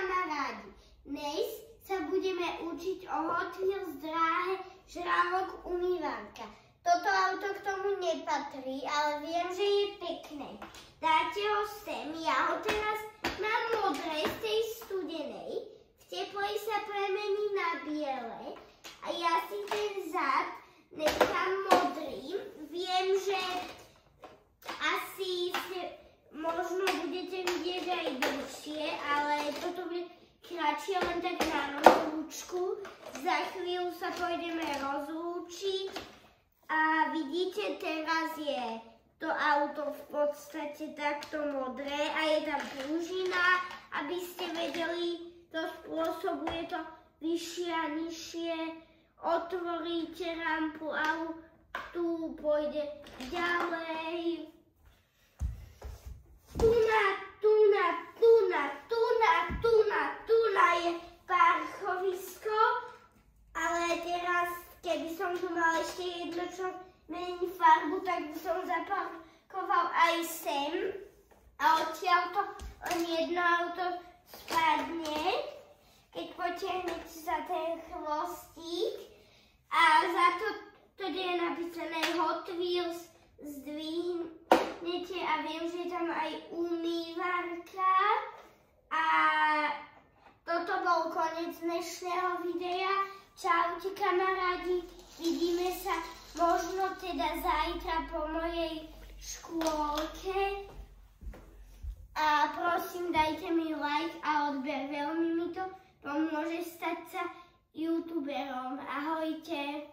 kamarádi, dnes sa budeme učiť o Hot Wheels dráhe žralok umývanka. Toto auto k tomu nepatrí, ale viem, že je pekné. Dáte ho sem, ja ho teraz mám modré z tej studenej, v teplej sa premení na biele a ja si ten zad nechám modrým. Viem, že asi možno budete vidieť aj dlhšie, ale toto bude kratšie len tak na rozlúčku. Za chvíľu sa pôjdeme rozlúčiť a vidíte, teraz je to auto v podstate takto modré a je tam pružina, aby ste vedeli, to spôsobuje to vyššie a nižšie. Otvoríte rampu a tu pôjde ďalej. Tu je parkovisko, ale teraz, keby som tu mal ešte jedno, čo mení farbu, tak by som zaparkoval aj sem. A odtiaľto len jedno auto spadne, keď potiahnete za ten chvostík. A za to, tady je napísané Hot Wheels, zdvihnete a viem, že je tam aj umývarka. A toto bol koniec dnešného videa. Čaute kamarádi, vidíme sa možno teda zajtra po mojej škôlke. A prosím, dajte mi like a odber, veľmi mi to pomôže stať sa youtuberom. Ahojte.